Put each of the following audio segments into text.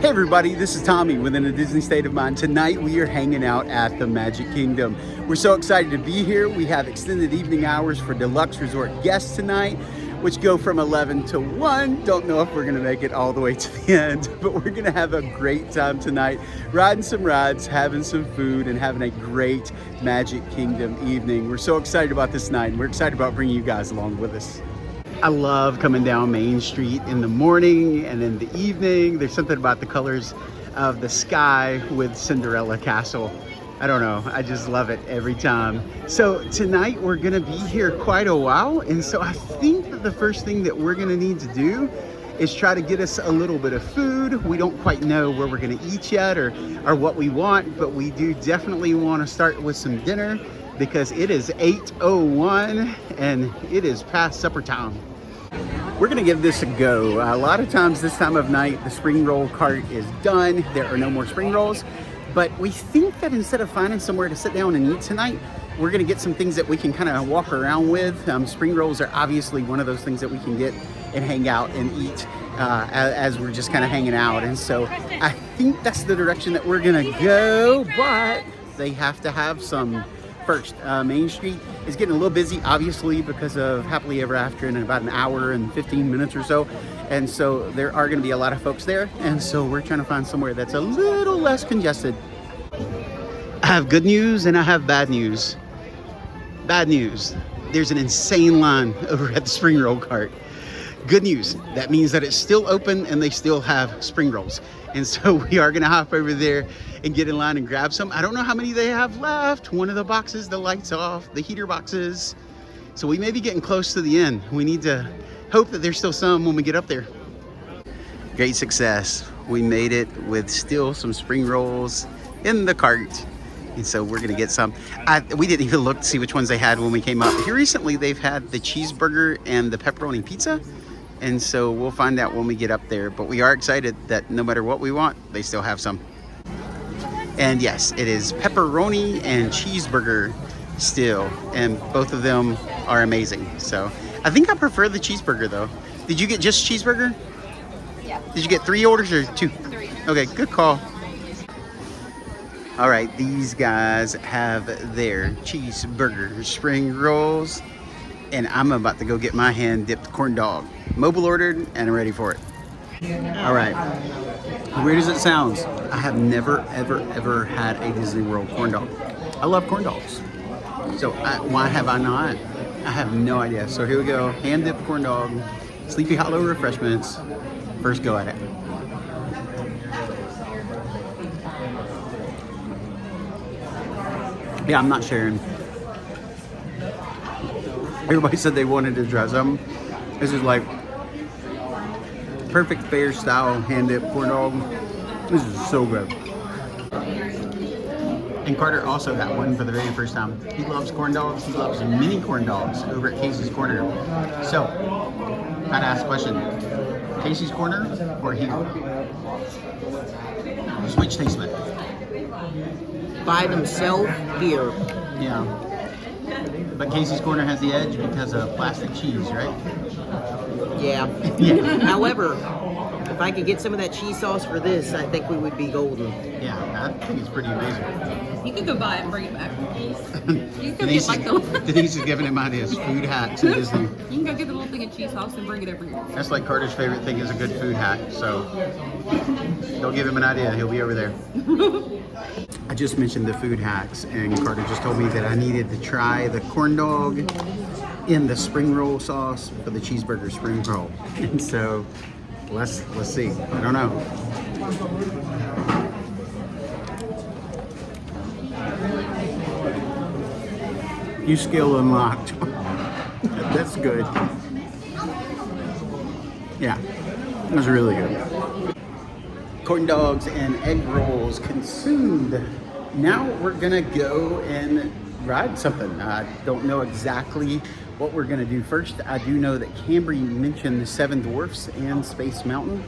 Hey everybody, this is Tommy within a Disney State of Mind. Tonight we are hanging out at the Magic Kingdom. We're so excited to be here. We have extended evening hours for Deluxe Resort guests tonight, which go from 11 to 1. Don't know if we're gonna make it all the way to the end, but we're gonna have a great time tonight, riding some rides, having some food, and having a great Magic Kingdom evening. We're so excited about this night, and we're excited about bringing you guys along with us. I love coming down Main Street in the morning and in the evening. There's something about the colors of the sky with Cinderella Castle. I don't know, I just love it every time. So tonight we're gonna be here quite a while, and so I think that the first thing that we're gonna need to do is try to get us a little bit of food. We don't quite know where we're gonna eat yet or what we want, but we do definitely wanna start with some dinner because it is 8:01 and it is past supper time. We're gonna give this a go. A lot of times this time of night, the spring roll cart is done. There are no more spring rolls, but we think that instead of finding somewhere to sit down and eat tonight, we're gonna get some things that we can kind of walk around with. Spring rolls are obviously one of those things that we can get and hang out and eat as we're just kind of hanging out. And so I think that's the direction that we're gonna go, but they have to have some first. Main Street is getting a little busy, obviously, because of Happily Ever After in about an hour and 15 minutes or so. And so there are going to be a lot of folks there. And so we're trying to find somewhere that's a little less congested. I have good news and I have bad news. Bad news, there's an insane line over at the spring roll cart. Good news, that means that it's still open and they still have spring rolls. And so we are gonna hop over there and get in line and grab some. I don't know how many they have left. One of the boxes, the lights off, the heater boxes. So we may be getting close to the end. We need to hope that there's still some when we get up there. Great success. We made it with still some spring rolls in the cart. And so we're gonna get some. We didn't even look to see which ones they had when we came up. Here recently, they've had the cheeseburger and the pepperoni pizza. And so we'll find out when we get up there. But we are excited that no matter what we want, they still have some. And yes, it is pepperoni and cheeseburger still. And both of them are amazing. So I think I prefer the cheeseburger though. Did you get just cheeseburger? Yeah. Did you get 3 orders or 2? 3. Okay, good call. All right, these guys have their cheeseburger spring rolls, and I'm about to go get my hand dipped corn dog. Mobile ordered and I'm ready for it. All right, weird as it sounds, I have never, ever had a Disney World corn dog. I love corn dogs. So why have I not? I have no idea. So here we go, hand dipped corn dog, Sleepy Hollow refreshments, first go at it. Yeah, I'm not sharing. Everybody said they wanted to try some. This is like perfect fair style hand dipped corn dog. This is so good. And Carter also got one for the very first time. He loves corn dogs. He loves mini corn dogs over at Casey's Corner. So, gotta ask a question. Casey's Corner or here? Which tastes better? By themselves here. Yeah. But Casey's Corner has the edge because of plastic cheese, right? Yeah. Yeah. However, if I could get some of that cheese sauce for this, I think we would be golden. Yeah, I think it's pretty amazing. You could go buy it and bring it back. You can go get like the Denise is giving him ideas. Food hacks in Disney. You can go get the little thing of cheese sauce and bring it over here. That's like Carter's favorite thing is a good food hack. So don't give him an idea. He'll be over there. I just mentioned the food hacks, and Carter just told me that I needed to try the corn dog in the spring roll sauce for the cheeseburger spring roll. And so let's see. I don't know. New skill unlocked. That's good. Yeah, it was really good. Corn dogs and egg rolls consumed. Now we're gonna go and ride something. I don't know exactly what we're gonna do first. I do know that Camry mentioned the 7 Dwarfs and Space Mountain.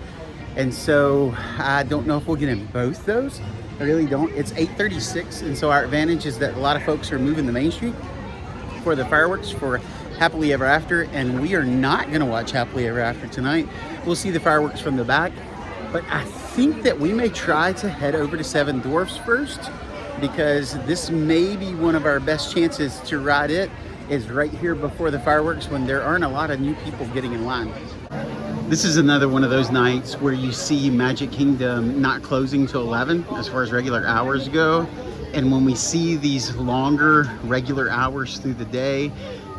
And so I don't know if we'll get in both those. I really don't. It's 8:36, and so our advantage is that a lot of folks are moving to Main Street for the fireworks for Happily Ever After, and we are not gonna watch Happily Ever After tonight. We'll see the fireworks from the back, but I think that we may try to head over to Seven Dwarfs first, because this may be one of our best chances to ride it, is right here before the fireworks when there aren't a lot of new people getting in line. This is another one of those nights where you see Magic Kingdom not closing till 11 as far as regular hours go. And when we see these longer regular hours through the day,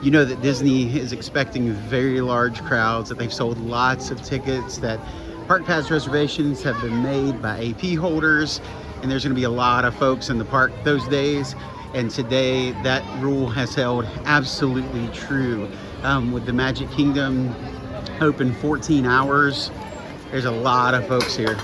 you know that Disney is expecting very large crowds, that they've sold lots of tickets, that Park Pass reservations have been made by AP holders, and there's going to be a lot of folks in the park those days. And today that rule has held absolutely true. With the Magic Kingdom open 14 hours, there's a lot of folks here.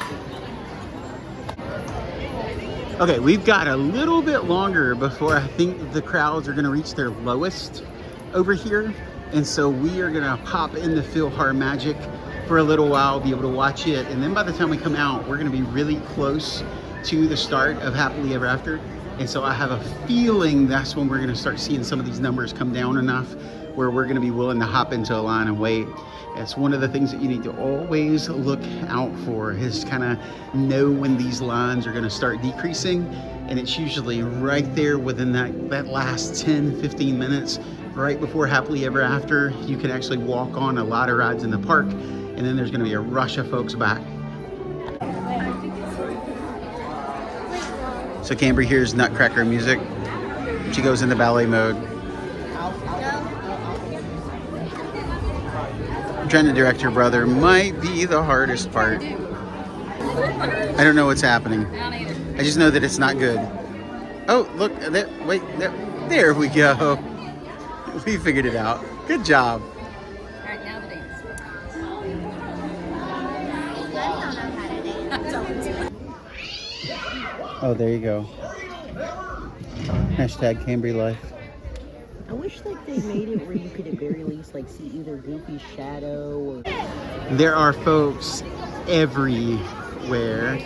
Okay, we've got a little bit longer before I think the crowds are going to reach their lowest over here, and so we are going to pop into PhilharMagic for a little while, be able to watch it, and then by the time we come out, we're going to be really close to the start of Happily Ever After. And so I have a feeling that's when we're going to start seeing some of these numbers come down enough where we're going to be willing to hop into a line and wait. It's one of the things that you need to always look out for, is kind of know when these lines are going to start decreasing. And it's usually right there within that last 10, 15 minutes, right before Happily Ever After. You can actually walk on a lot of rides in the park, and then there's going to be a rush of folks back. So Cambry hears Nutcracker music. She goes into ballet mode. Trying to direct your brother might be the hardest part. I don't know what's happening. I just know that it's not good. Oh, look, there, wait, there we go. We figured it out. Good job. All right, now the dance. Oh, there you go. Hashtag Cambry life. I wish like they made it where you could at very least like see either Goofy's shadow or... There are folks everywhere,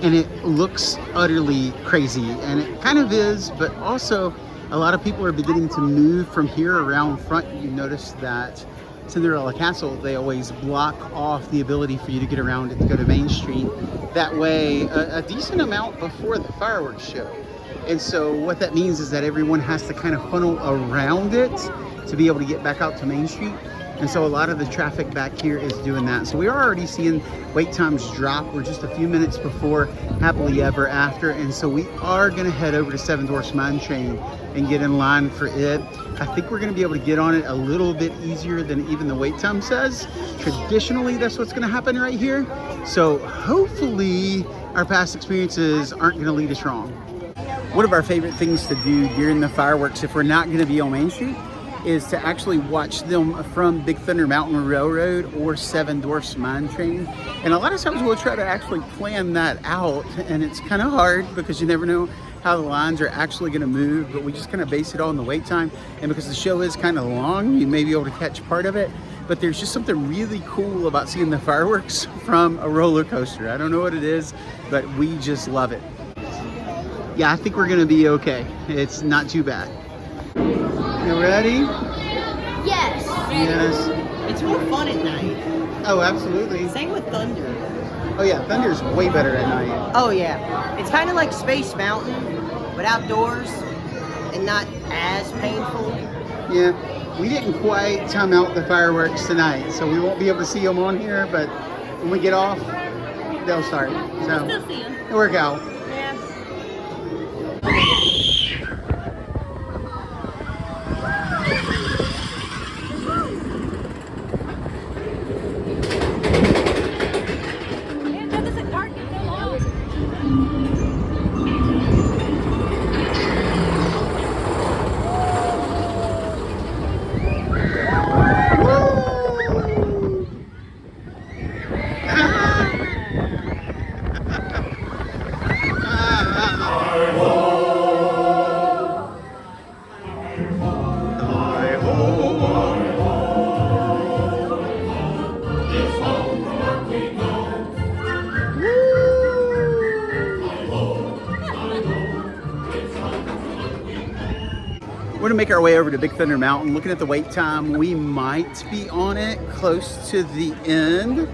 and it looks utterly crazy, and it kind of is, but also a lot of people are beginning to move from here around front. You notice that Cinderella Castle, they always block off the ability for you to get around it to go to Main Street. That way, a decent amount before the fireworks show. And so what that means is that everyone has to kind of funnel around it to be able to get back out to Main Street. And so a lot of the traffic back here is doing that. So we are already seeing wait times drop. We're just a few minutes before Happily Ever After. And so we are gonna head over to Seven Dwarfs Mine Train and get in line for it. I think we're gonna be able to get on it a little bit easier than even the wait time says. Traditionally, that's what's gonna happen right here. So hopefully our past experiences aren't gonna lead us wrong. One of our favorite things to do during the fireworks, if we're not going to be on Main Street, is to actually watch them from Big Thunder Mountain Railroad or Seven Dwarfs Mine Train. And a lot of times we'll try to actually plan that out, and it's kind of hard because you never know how the lines are actually going to move, but we just kind of base it on the wait time. And because the show is kind of long, you may be able to catch part of it, but there's just something really cool about seeing the fireworks from a roller coaster. I don't know what it is, but we just love it. Yeah, I think we're gonna be okay. It's not too bad. You ready? Yes. Yes. It's more fun at night. Oh, absolutely. Same with Thunder. Oh yeah, Thunder's way better at night. Oh yeah. It's kind of like Space Mountain, but outdoors and not as painful. Yeah, we didn't quite time out the fireworks tonight, so we won't be able to see them on here, but when we get off, they'll start. So Still see 'em. it'll work out. Yeah. We're gonna make our way over to Big Thunder Mountain. Looking at the wait time, we might be on it close to the end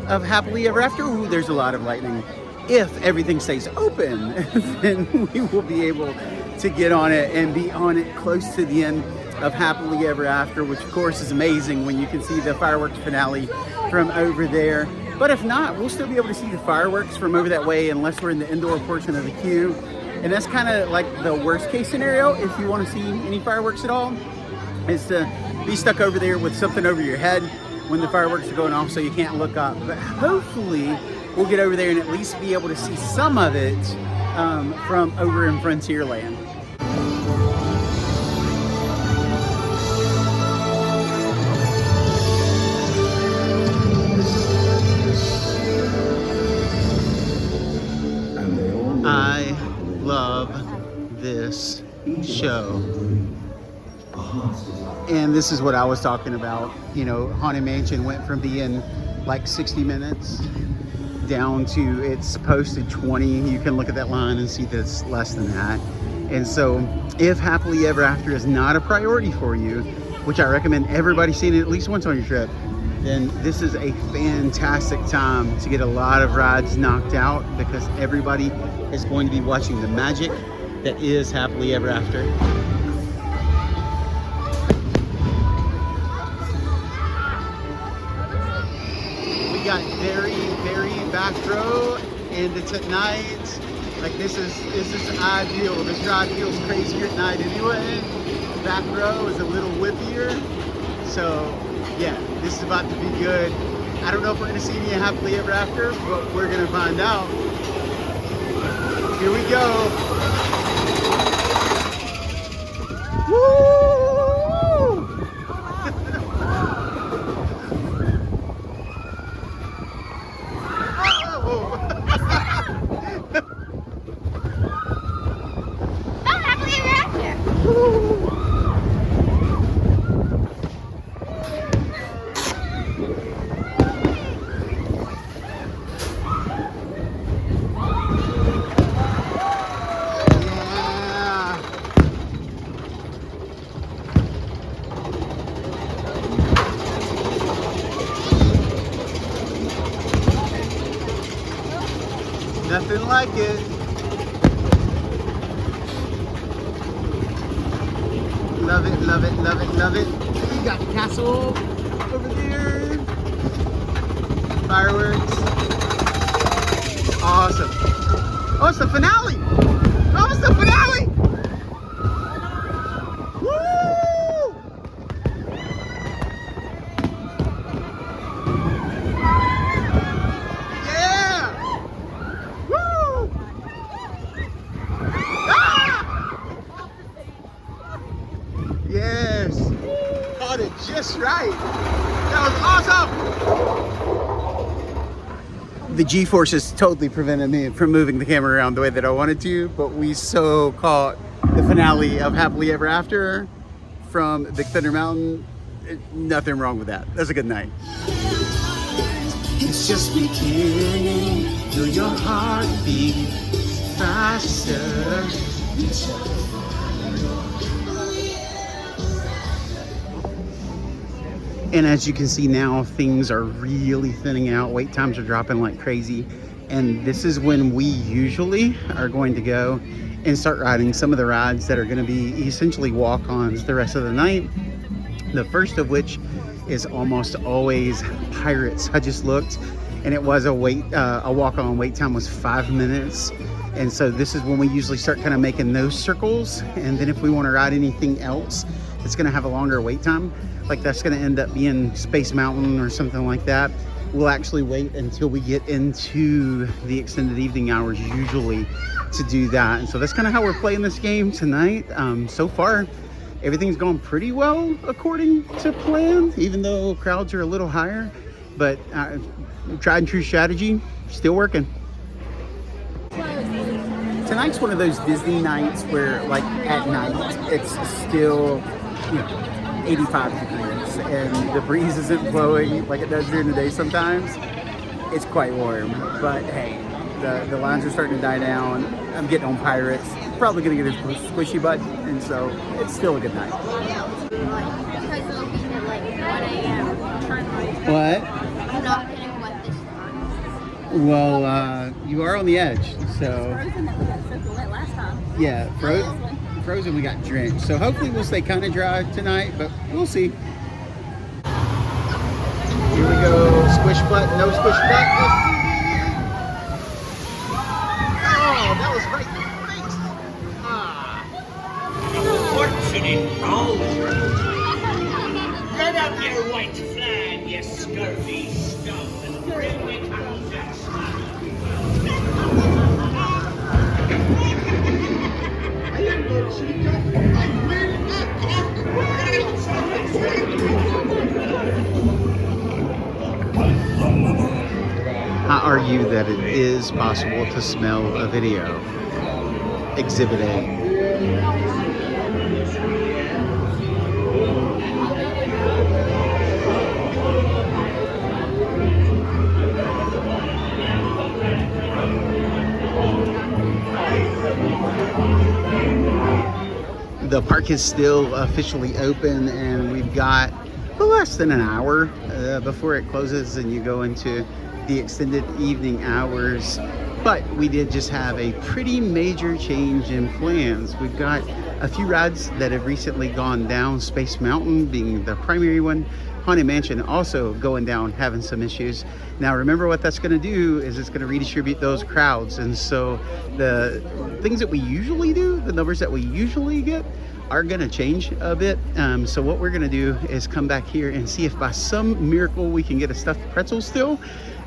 of Happily Ever After. Ooh, there's a lot of lightning. if everything stays open, then we will be able to get on it and be on it close to the end of Happily Ever After, which of course is amazing when you can see the fireworks finale from over there. But if not, we'll still be able to see the fireworks from over that way unless we're in the indoor portion of the queue. And that's kind of like the worst case scenario if you want to see any fireworks at all, is to be stuck over there with something over your head when the fireworks are going off so you can't look up. But hopefully we'll get over there and at least be able to see some of it from over in Frontierland. I love this show. And this is what I was talking about. You know, Haunted Mansion went from being like 60 minutes down to its posted 20. You can look at that line and see that it's less than that. And so if Happily Ever After is not a priority for you, which I recommend everybody seeing it at least once on your trip, then this is a fantastic time to get a lot of rides knocked out, because everybody is going to be watching the magic that is Happily Ever After. We got very, very back row, and it's at night. Like this is ideal. This ride feels crazier at night anyway. Back row is a little whippier. So yeah, this is about to be good. I don't know if we're gonna see any Happily Ever After, but we're gonna find out. Here we go. Woo! Nothing like it. Love it, love it, love it, love it. We got the castle over there. Fireworks. Awesome. Oh, it's the finale. Oh, it's the finale. Woo! Just right. That was awesome. The G-forces totally prevented me from moving the camera around the way that I wanted to, but we so caught the finale of Happily Ever After from Big Thunder Mountain. Nothing wrong with that. That's a good night. It's just beginning. Feel your heart beat faster. And as you can see now, things are really thinning out. Wait times are dropping like crazy. And this is when we usually are going to go and start riding some of the rides that are gonna be essentially walk-ons the rest of the night. The first of which is almost always Pirates. I just looked and it was a walk-on wait time was 5 minutes. And so this is when we usually start kind of making those circles. And then if we wanna ride anything else, it's gonna have a longer wait time. Like that's gonna end up being Space Mountain or something like that. We'll actually wait until we get into the extended evening hours usually to do that. And so that's kind of how we're playing this game tonight. So far, everything's gone pretty well according to plan, even though crowds are a little higher, but tried and true strategy, still working. Tonight's one of those Disney nights where like at night, it's still, 85 degrees and the breeze isn't blowing like it does during the day sometimes. It's quite warm, but hey, the lines are starting to die down. I'm getting on Pirates, probably gonna get a squishy butt, and so it's still a good night. What? I'm not getting wet this time. Well, You are on the edge, so Frozen that we got soaked wet last time. yeah, frozen we got drenched. So hopefully we'll stay kind of dry tonight, but we'll see. Here we go, squish button, no squish button. Oh, that was right in the face. Ah. Fortunate roll. Get up your white flag, you scurvy scum, and bring me Captain Jackson. I argue that it is possible to smell a video. Exhibit A. The park is still officially open, and we've got less than an hour before it closes and you go into the extended evening hours. But we did just have a pretty major change in plans. We've got a few rides that have recently gone down, Space Mountain being the primary one. Haunted Mansion also going down, having some issues. Now remember what that's going to do is it's going to redistribute those crowds, and so the things that we usually do, the numbers that we usually get, are going to change a bit. So what we're going to do is come back here and see if by some miracle we can get a stuffed pretzel still.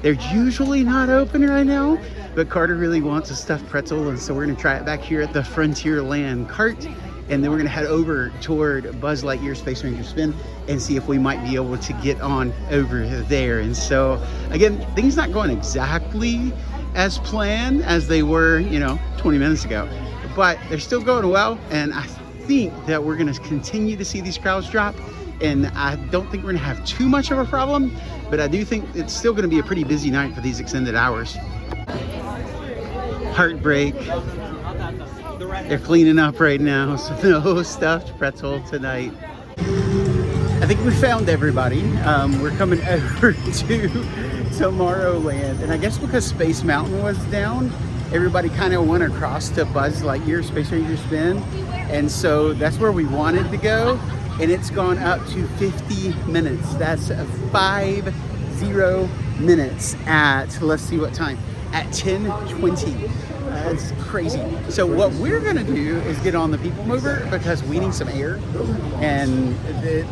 They're usually not open right now, but Carter really wants a stuffed pretzel, and so we're going to try it back here at the Frontierland cart. And then we're gonna head over toward Buzz Lightyear Space Ranger Spin and see if we might be able to get on over there. And so again, things not going exactly as planned as they were, 20 minutes ago, but they're still going well. And I think that we're gonna continue to see these crowds drop. And I don't think we're gonna have too much of a problem, but I do think it's still gonna be a pretty busy night for these extended hours. Heartbreak. They're cleaning up right now, so no stuffed pretzel tonight. I think we found everybody. We're coming over to Tomorrowland, and I guess because Space Mountain was down, everybody kind of went across to Buzz Lightyear Space Ranger Spin, and so that's where we wanted to go, and it's gone up to 50 minutes. That's 50 minutes at, let's see what time, at 10:20. That's crazy. So what we're gonna do is get on the PeopleMover because we need some air, and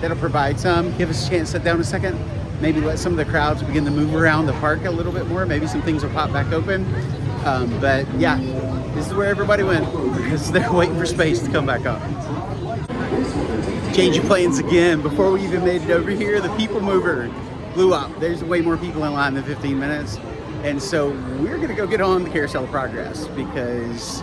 that'll provide some. Give us a chance to sit down a second. Maybe let some of the crowds begin to move around the park a little bit more. Maybe some things will pop back open. But yeah, this is where everybody went because they're waiting for space to come back up. Change of plans again. Before we even made it over here, the PeopleMover blew up. There's way more people in line than 15 minutes. And so we're gonna go get on the Carousel of Progress because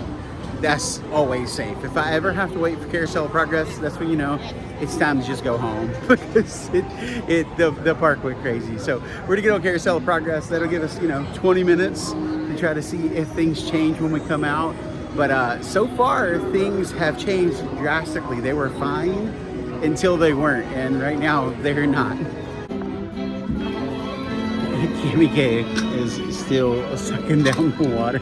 that's always safe. If I ever have to wait for Carousel of Progress, that's when you know it's time to just go home because the park went crazy. So we're gonna get on Carousel of Progress. That'll give us 20 minutes to try to see if things change when we come out. But so far things have changed drastically. They were fine until they weren't, and right now they're not. Kimmy K is still sucking down the water.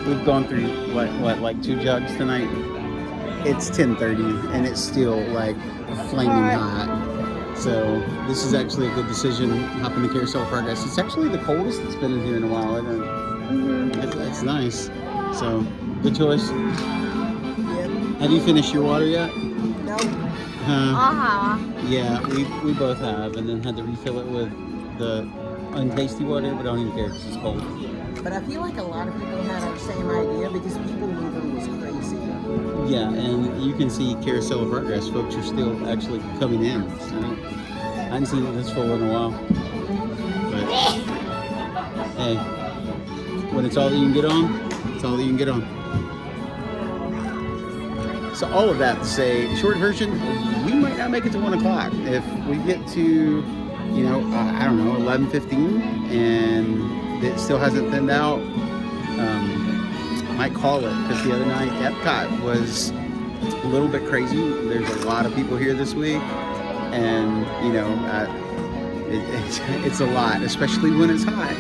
We've gone through what like 2 jugs tonight. It's 10:30 and it's still like flaming hot. So this is actually a good decision, hopping the Carousel of Progress. It's actually the coldest it's been in here in a while, isn't it? It's nice. So good choice. Have you finished your water yet? No. Yeah, we both have, and then had to refill it with the untasty water, but I don't even care because it's cold. But I feel like a lot of people had our same idea because PeopleMover was crazy. Yeah, and you can see Carousel of Progress. Folks are still actually coming in. So I haven't seen it this full in a while. But hey, when it's all that you can get on, it's all that you can get on. So all of that to say, short version, we might not make it to 1 o'clock. If we get to I don't know, 11:15, and it still hasn't thinned out, might call it, because the other night Epcot was a little bit crazy. There's a lot of people here this week, and it's a lot, especially when it's hot.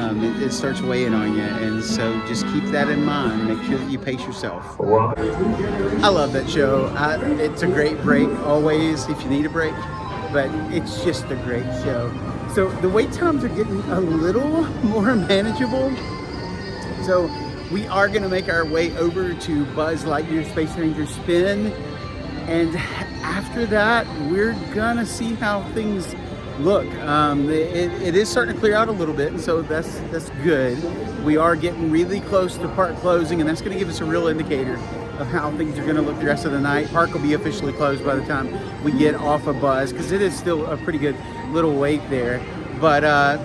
it starts weighing on you. And so just keep that in mind. Make sure that you pace yourself. I love that show. It's a great break always if you need a break, but it's just a great show. So the wait times are getting a little more manageable. So we are going to make our way over to Buzz Lightyear Space Ranger Spin. And after that, we're going to see how things look. It is starting to clear out a little bit, and so that's good. We are getting really close to park closing, and that's going to give us a real indicator of how things are going to look the rest of the night. Park will be officially closed by the time we get off of Buzz, because it is still a pretty good little wait there. But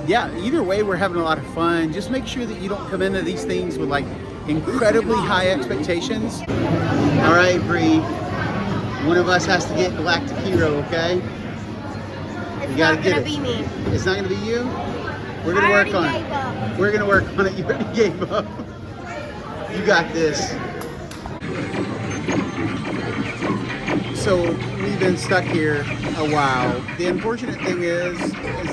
yeah, either way, we're having a lot of fun. Just make sure that you don't come into these things with like incredibly high expectations. All right, Bree, one of us has to get Galactic Hero, okay? It's not gonna be me. It's not gonna be you? We're gonna work on it. We're gonna work on it. You already gave up. You got this. So we've been stuck here a while. The unfortunate thing is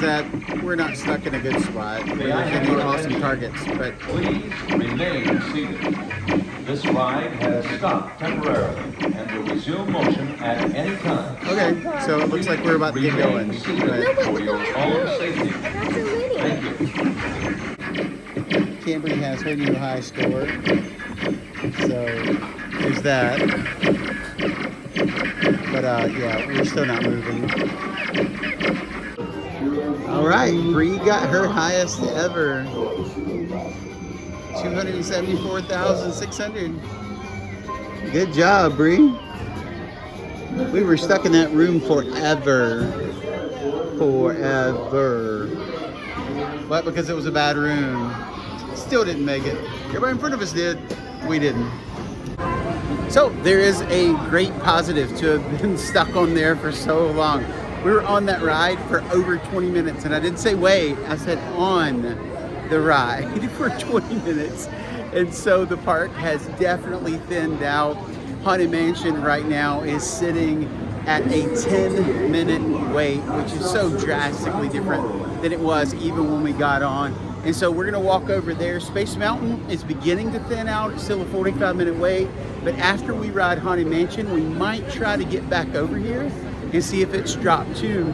that we're not stuck in a good spot. We're hitting awesome targets, but please remain seated. This ride has stopped temporarily and will resume motion at any time. okay. So it looks like we're about to get going. Remain seated for your own safety. Thank you. Jamboree has her new high score. So there's that. But yeah, we're still not moving. All right, Bree got her highest ever. 274,600. Good job, Bree. We were stuck in that room forever. But because it was a bad room, still didn't make it. Everybody in front of us did. We didn't. So there is a great positive to have been stuck on there for so long. We were on that ride for over 20 minutes, and I didn't say wait, I said on the ride for 20 minutes. And so the park has definitely thinned out. Haunted Mansion right now is sitting at a 10-minute wait, which is so drastically different than it was even when we got on. And so we're gonna walk over there. Space Mountain is beginning to thin out. It's still a 45-minute wait. But after we ride Haunted Mansion, we might try to get back over here and see if it's dropped too.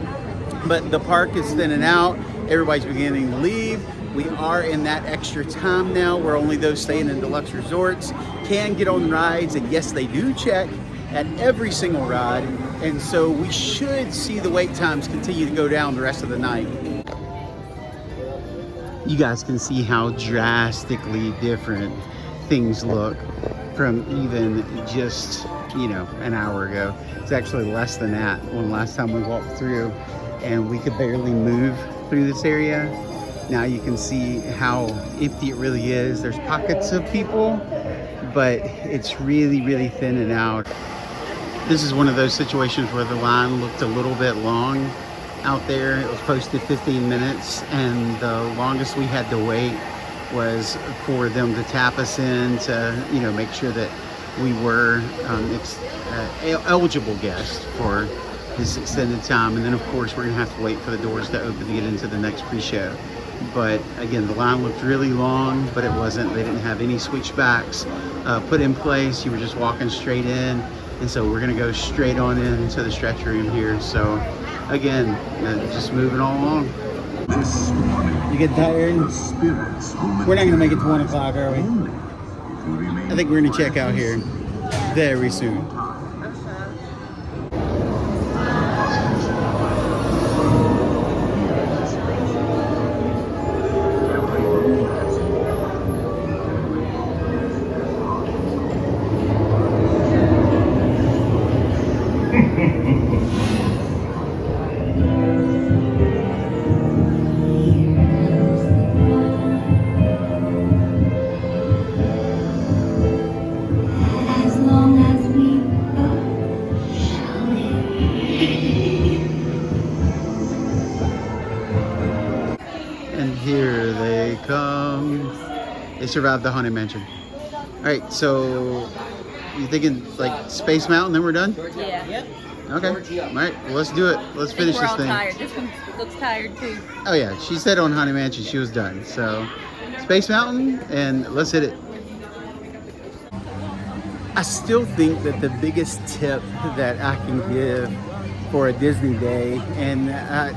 But the park is thinning out. Everybody's beginning to leave. We are in that extra time now where only those staying in deluxe resorts can get on rides. And yes, they do check at every single ride. And so we should see the wait times continue to go down the rest of the night. You guys can see how drastically different things look from even just, you know, an hour ago. It's actually less than that when last time we walked through and we could barely move through this area. Now you can see how empty it really is. There's pockets of people, but it's really, really thinning out. This is one of those situations where the line looked a little bit long out there. It was posted 15 minutes, and the longest we had to wait was for them to tap us in to, you know, make sure that we were eligible guests for this extended time. And then of course we're gonna have to wait for the doors to open to get into the next pre-show. But again, the line looked really long, but it wasn't. They didn't have any switchbacks put in place. You were just walking straight in. And so we're gonna go straight on into the stretch room here. So again, just moving all along. You get tired? We're not gonna make it to 1 o'clock, are we? I think we're gonna check out here very soon. They survived the Haunted Mansion. All right, so you thinking like Space Mountain, then we're done? Yeah. Yep. Okay. All right, well, let's do it. Let's finish We're this all thing. tired. This one looks tired too. Oh yeah, she said on Haunted Mansion she was done. So Space Mountain, and let's hit it. I still think that the biggest tip that I can give for a Disney day, and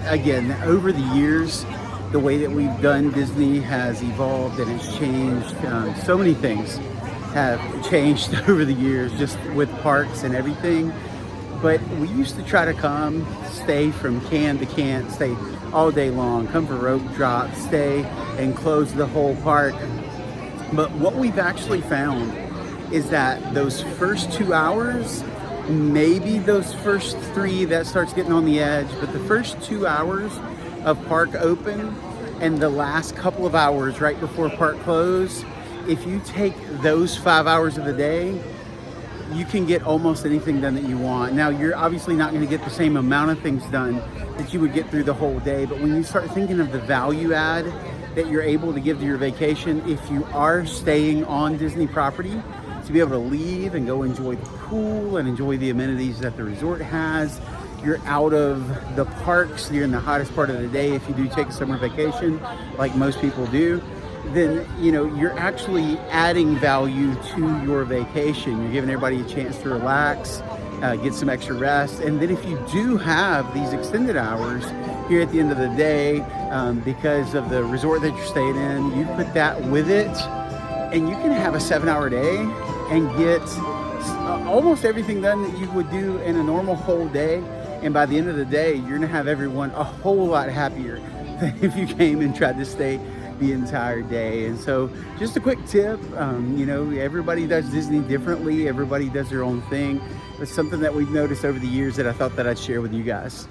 again, over the years, the way that we've done Disney has evolved and it's changed. So many things have changed over the years, just with parks and everything. But we used to try to come, stay from can to can, stay all day long, come for rope drop, stay and close the whole park. But what we've actually found is that those first 2 hours, maybe those first 3 that starts getting on the edge, but the first 2 hours of park open and the last couple of hours right before park close, if you take those 5 hours of the day, you can get almost anything done that you want. Now, you're obviously not going to get the same amount of things done that you would get through the whole day, but when you start thinking of the value add that you're able to give to your vacation, if you are staying on Disney property, to be able to leave and go enjoy the pool and enjoy the amenities that the resort has. You're out of the parks, you're in the hottest part of the day if you do take a summer vacation, like most people do, then you're actually adding value to your vacation. You're giving everybody a chance to relax, get some extra rest. And then if you do have these extended hours here at the end of the day, because of the resort that you're staying in, you put that with it, and you can have a 7-hour day and get almost everything done that you would do in a normal whole day. And by the end of the day, you're gonna have everyone a whole lot happier than if you came and tried to stay the entire day. And so just a quick tip, everybody does Disney differently. Everybody does their own thing. It's something that we've noticed over the years that I thought that I'd share with you guys.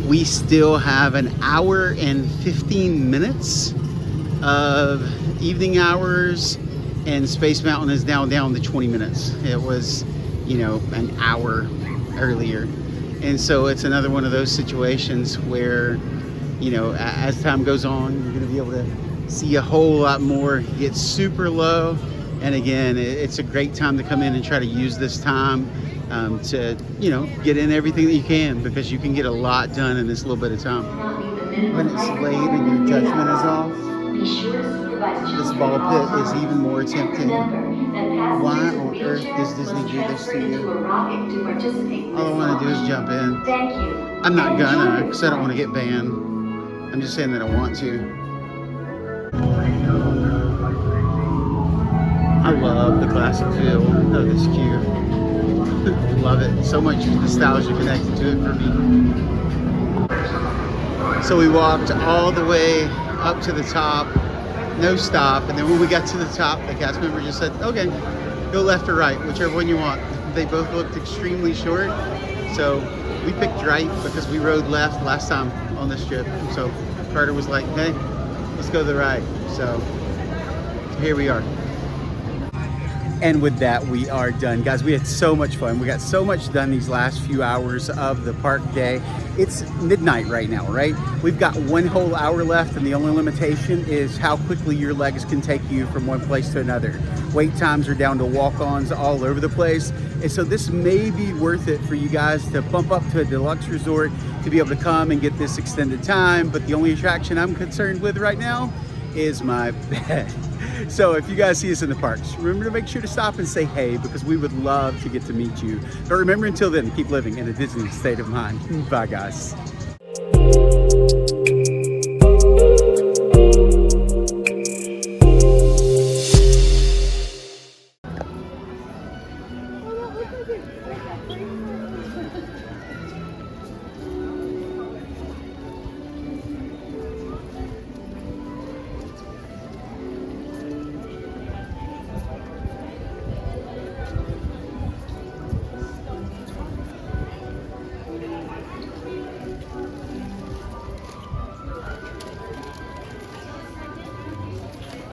We still have an hour and 15 minutes of evening hours, and Space Mountain is now down to 20 minutes. It was, an hour earlier. And so it's another one of those situations where, as time goes on, you're going to be able to see a whole lot more get super low. And again, it's a great time to come in and try to use this time to, get in everything that you can, because you can get a lot done in this little bit of time. When it's late and your judgment is off, this ball pit is even more tempting. Why on earth does Disney do this to you? All I want to do is jump in. I'm not gonna, because I don't want to get banned. I'm just saying that I want to. I love the classic feel of this queue. Love it. So much nostalgia connected to it for me. So we walked all the way up to the top, no stop, and then when we got to the top, the cast member just said, okay, go left or right, whichever one you want. They both looked extremely short, so we picked right because we rode left last time on this trip. So Carter was like, hey, let's go to the right. So here we are. And with that, we are done. Guys, we had so much fun. We got so much done these last few hours of the park day. It's midnight right now, right? We've got 1 whole hour left, and the only limitation is how quickly your legs can take you from one place to another. Wait times are down to walk-ons all over the place. And so this may be worth it for you guys to bump up to a deluxe resort to be able to come and get this extended time. But the only attraction I'm concerned with right now is my bed. So if you guys see us in the parks, remember to make sure to stop and say hey, because we would love to get to meet you. But remember, until then, keep living in a Disney state of mind. Bye, guys.